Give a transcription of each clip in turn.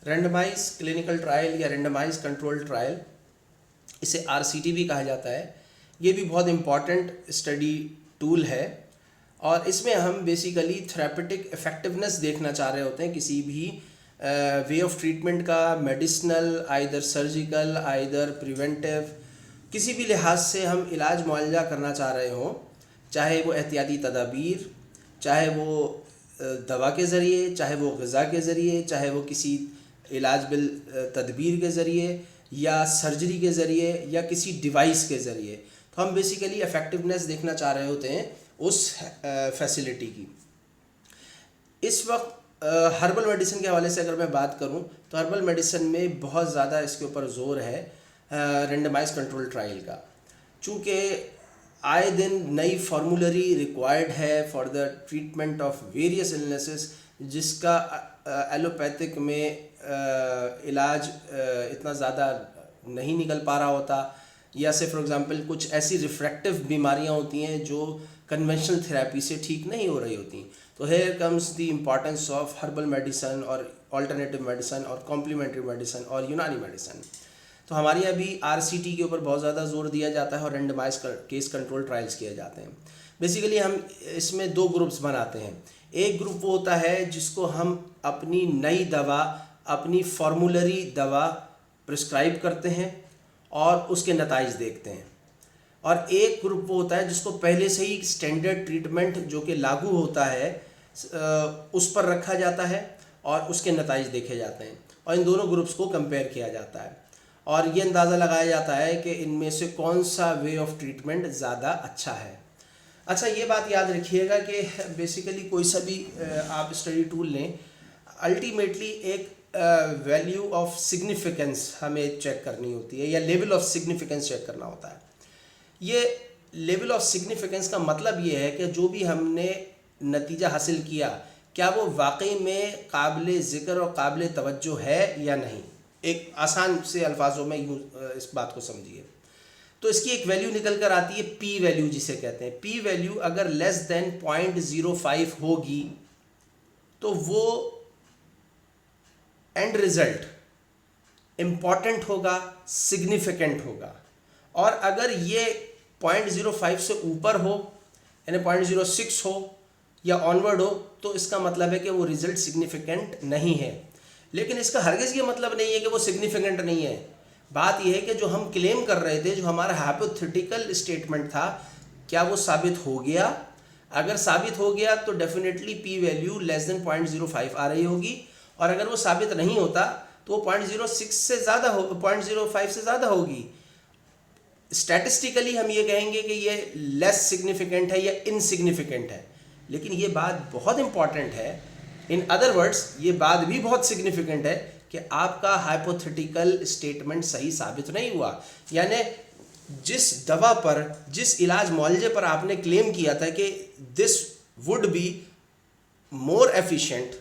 Randomise clinical trial या randomise control trial, इसे RCT भी कहा जाता है। ये भी बहुत इम्पॉर्टेंट स्टडी टूल है और इसमें हम बेसिकली थेरेपेटिक इफ़ेक्टिवनेस देखना चाह रहे होते हैं किसी भी वे ऑफ ट्रीटमेंट का, medicinal, either surgical, either preventive, किसी भी लिहाज से हम इलाज मुआवजा करना चाह रहे हों, चाहे वो एहतियाती तदाबीर, चाहे वो दवा के ज़रिए, चाहे वो ग़िज़ा के ज़रिए, चाहे वो किसी इलाज बिल तदबीर के ज़रिए या सर्जरी के ज़रिए या किसी डिवाइस के ज़रिए। तो हम बेसिकली इफ़ेक्टिवनेस देखना चाह रहे होते हैं उस फैसिलिटी की। इस वक्त हर्बल मेडिसिन के हवाले से अगर मैं बात करूं तो हर्बल मेडिसिन में बहुत ज़्यादा इसके ऊपर ज़ोर है रेंडमाइज कंट्रोल ट्रायल का, चूँकि आए दिन नई फार्मूलरी रिक्वायर्ड है for the treatment of various illnesses, जिसका एलोपैथिक में इलाज इतना ज़्यादा नहीं निकल पा रहा होता, या से फॉर एग्ज़ाम्पल कुछ ऐसी रिफ्रैक्टिव बीमारियां होती हैं जो कन्वेंशनल थेरेपी से ठीक नहीं हो रही होती। तो here comes the importance of herbal medicine और ऑल्टरनेटिव मेडिसन और कॉम्प्लीमेंट्री मेडिसन और यूनानी मेडिसन। तो हमारे यहाँ भी RCT के ऊपर बहुत ज़्यादा जोर दिया जाता है और रेंडमाइज केस कंट्रोल ट्रायल्स किए जाते हैं। बेसिकली हम इसमें 2 ग्रुप्स बनाते हैं। एक ग्रुप वो होता है जिसको हम अपनी नई दवा, अपनी फार्मूलरी दवा प्रिस्क्राइब करते हैं और उसके नताइज देखते हैं, और एक ग्रुप वो होता है जिसको पहले से ही स्टैंडर्ड ट्रीटमेंट जो कि लागू होता है उस पर रखा जाता है और उसके नताइज देखे जाते हैं, और इन दोनों ग्रुप्स को कंपेयर किया जाता है और ये अंदाज़ा लगाया जाता है कि इनमें से कौन सा वे ऑफ ट्रीटमेंट ज़्यादा अच्छा है। अच्छा, ये बात याद रखिएगा कि बेसिकली कोई सा भी आप स्टडी टूल लें, अल्टीमेटली एक वैल्यू ऑफ सिग्निफिकेंस हमें चेक करनी होती है या लेवल ऑफ सिग्निफिकेंस चेक करना होता है। ये लेवल ऑफ सिग्निफिकेंस का मतलब ये है कि जो भी हमने नतीजा हासिल किया, क्या वो वाकई में काबिल ज़िक्र और काबिल तवज्जो है या नहीं। एक आसान से अल्फाजों में यूँ इस बात को समझिए। तो इसकी एक वैल्यू निकल कर आती है P वैल्यू, जिसे कहते हैं। P वैल्यू अगर लेस देन 0.05 होगी तो वो एंड रिजल्ट इम्पॉर्टेंट होगा, सिग्निफिकेंट होगा, और अगर ये 0.05 से ऊपर हो, यानी 0.06 हो या ऑनवर्ड हो, तो इसका मतलब है कि वो रिजल्ट सिग्निफिकेंट नहीं है। लेकिन इसका हरगिज़ ये मतलब नहीं है कि वो सिग्निफिकेंट नहीं है। बात यह है कि जो हम क्लेम कर रहे थे, जो हमारा हाइपोथेटिकल स्टेटमेंट था, क्या वो साबित हो गया? अगर साबित हो गया तो definitely P value less than 0.05 आ रही होगी, और अगर वो साबित नहीं होता तो वो 0.06 से ज़्यादा हो, 0.05 से ज़्यादा होगी। स्टैटिस्टिकली हम ये कहेंगे कि ये लेस सिग्निफिकेंट है या इनसिग्निफिकेंट है, लेकिन ये बात बहुत इंपॉर्टेंट है। इन अदर वर्ड्स, ये बात भी बहुत सिग्निफिकेंट है कि आपका हाइपोथेटिकल स्टेटमेंट सही साबित नहीं हुआ। यानी जिस दवा पर, जिस इलाज मुआवजे पर आपने क्लेम किया था कि this would be more efficient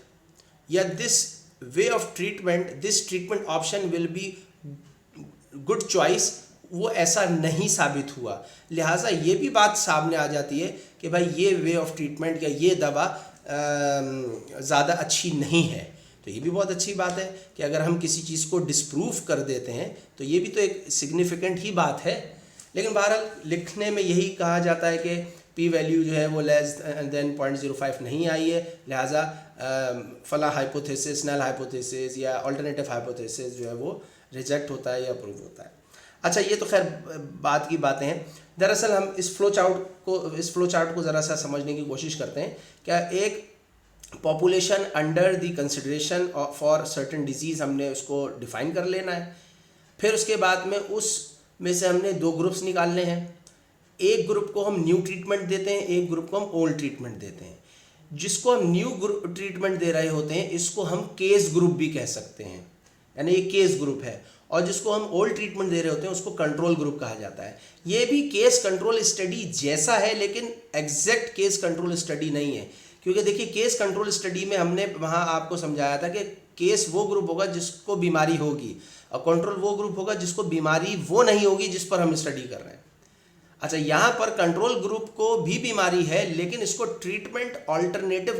या this way of treatment, this treatment option will be good choice, वो ऐसा नहीं साबित हुआ। लिहाजा ये भी बात सामने आ जाती है कि भाई ये वे ऑफ ट्रीटमेंट या ये दवा ज़्यादा अच्छी नहीं है। तो ये भी बहुत अच्छी बात है कि अगर हम किसी चीज़ को डिस्प्रूव कर देते हैं तो ये भी तो एक सिग्निफिकेंट ही बात है। लेकिन बहरहाल लिखने में यही कहा जाता है कि P वैल्यू जो है वो लेस देन 0.05 नहीं आई है, लिहाजा फला हाइपोथेसिस, नल हाइपोथेसिस या अल्टरनेटिव हाइपोथेसिस जो है वो रिजेक्ट होता है या अप्रूव होता है। अच्छा, ये तो खैर बात की बातें हैं। दरअसल हम इस फ्लो चार्ट को ज़रा सा समझने की कोशिश करते हैं। क्या एक population under the consideration for certain disease, हमने उसको डिफ़ाइन कर लेना है। फिर उसके बाद में उसमें से हमने 2 ग्रुप्स निकालने हैं। एक ग्रुप को हम न्यू ट्रीटमेंट देते हैं, एक ग्रुप को हम ओल्ड ट्रीटमेंट देते हैं। जिसको हम न्यू ट्रीटमेंट दे रहे होते हैं इसको हम केस ग्रुप भी कह सकते हैं, यानी ये केस ग्रुप है। और जिसको हम ओल्ड ट्रीटमेंट दे रहे होते हैं उसको कंट्रोल ग्रुप कहा जाता है। ये भी केस कंट्रोल स्टडी जैसा है, लेकिन एग्जैक्ट केस कंट्रोल स्टडी नहीं है। क्योंकि देखिए, केस कंट्रोल स्टडी में हमने वहाँ आपको समझाया था कि केस वो ग्रुप होगा जिसको बीमारी होगी, और कंट्रोल वो ग्रुप होगा जिसको बीमारी वो नहीं होगी जिस पर हम स्टडी कर रहे हैं। अच्छा, यहाँ पर कंट्रोल ग्रुप को भी बीमारी है, लेकिन इसको ट्रीटमेंट ऑल्टरनेटिव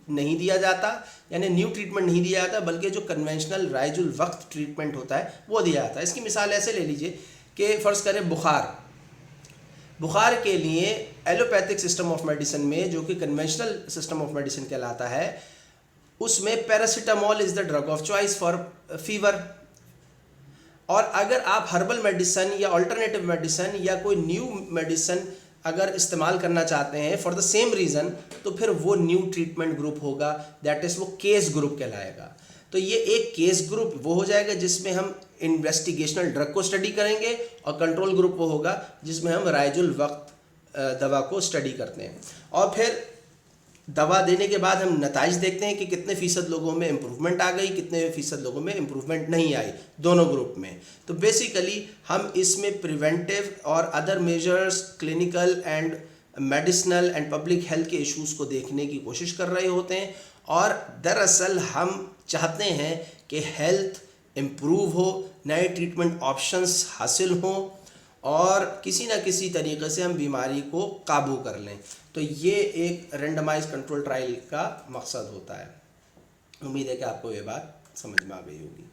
नहीं दिया जाता, यानी न्यू ट्रीटमेंट नहीं दिया जाता, बल्कि जो कन्वेंशनल राइजुल वक्त ट्रीटमेंट होता है वो दिया जाता है। इसकी मिसाल ऐसे ले लीजिए कि फ़र्ज़ करें बुखार के लिए एलोपैथिक सिस्टम ऑफ मेडिसिन में, जो कि कन्वेंशनल सिस्टम ऑफ मेडिसिन कहलाता है, उसमें paracetamol is the drug of choice for fever. और अगर आप हर्बल मेडिसिन या अल्टरनेटिव मेडिसिन या कोई न्यू मेडिसिन अगर इस्तेमाल करना चाहते हैं फॉर द सेम रीज़न, तो फिर वो न्यू ट्रीटमेंट ग्रुप होगा, दैट इज़ वो केस ग्रुप कहलाएगा। तो ये एक केस ग्रुप वो हो जाएगा जिसमें हम इन्वेस्टिगेशनल ड्रग को स्टडी करेंगे, और कंट्रोल ग्रुप वो होगा जिसमें हम राइजुल वक्त दवा को स्टडी करते हैं। और फिर दवा देने के बाद हम नताइज देखते हैं कि कितने फ़ीसद लोगों में इम्प्रूवमेंट आ गई, कितने फ़ीसद लोगों में इम्प्रूवमेंट नहीं आई, दोनों ग्रुप में। तो बेसिकली हम इसमें प्रिवेंटिव और other measures, clinical and medicinal and public health के इश्यूज़ को देखने की कोशिश कर रहे होते हैं। और दरअसल हम चाहते हैं कि हेल्थ इम्प्रूव हो, नए ट्रीटमेंट ऑप्शंस हासिल हों, और किसी न किसी तरीके से हम बीमारी को काबू कर लें। तो ये एक रेंडमाइज कंट्रोल ट्रायल का मकसद होता है। उम्मीद है कि आपको ये बात समझ में आ गई होगी।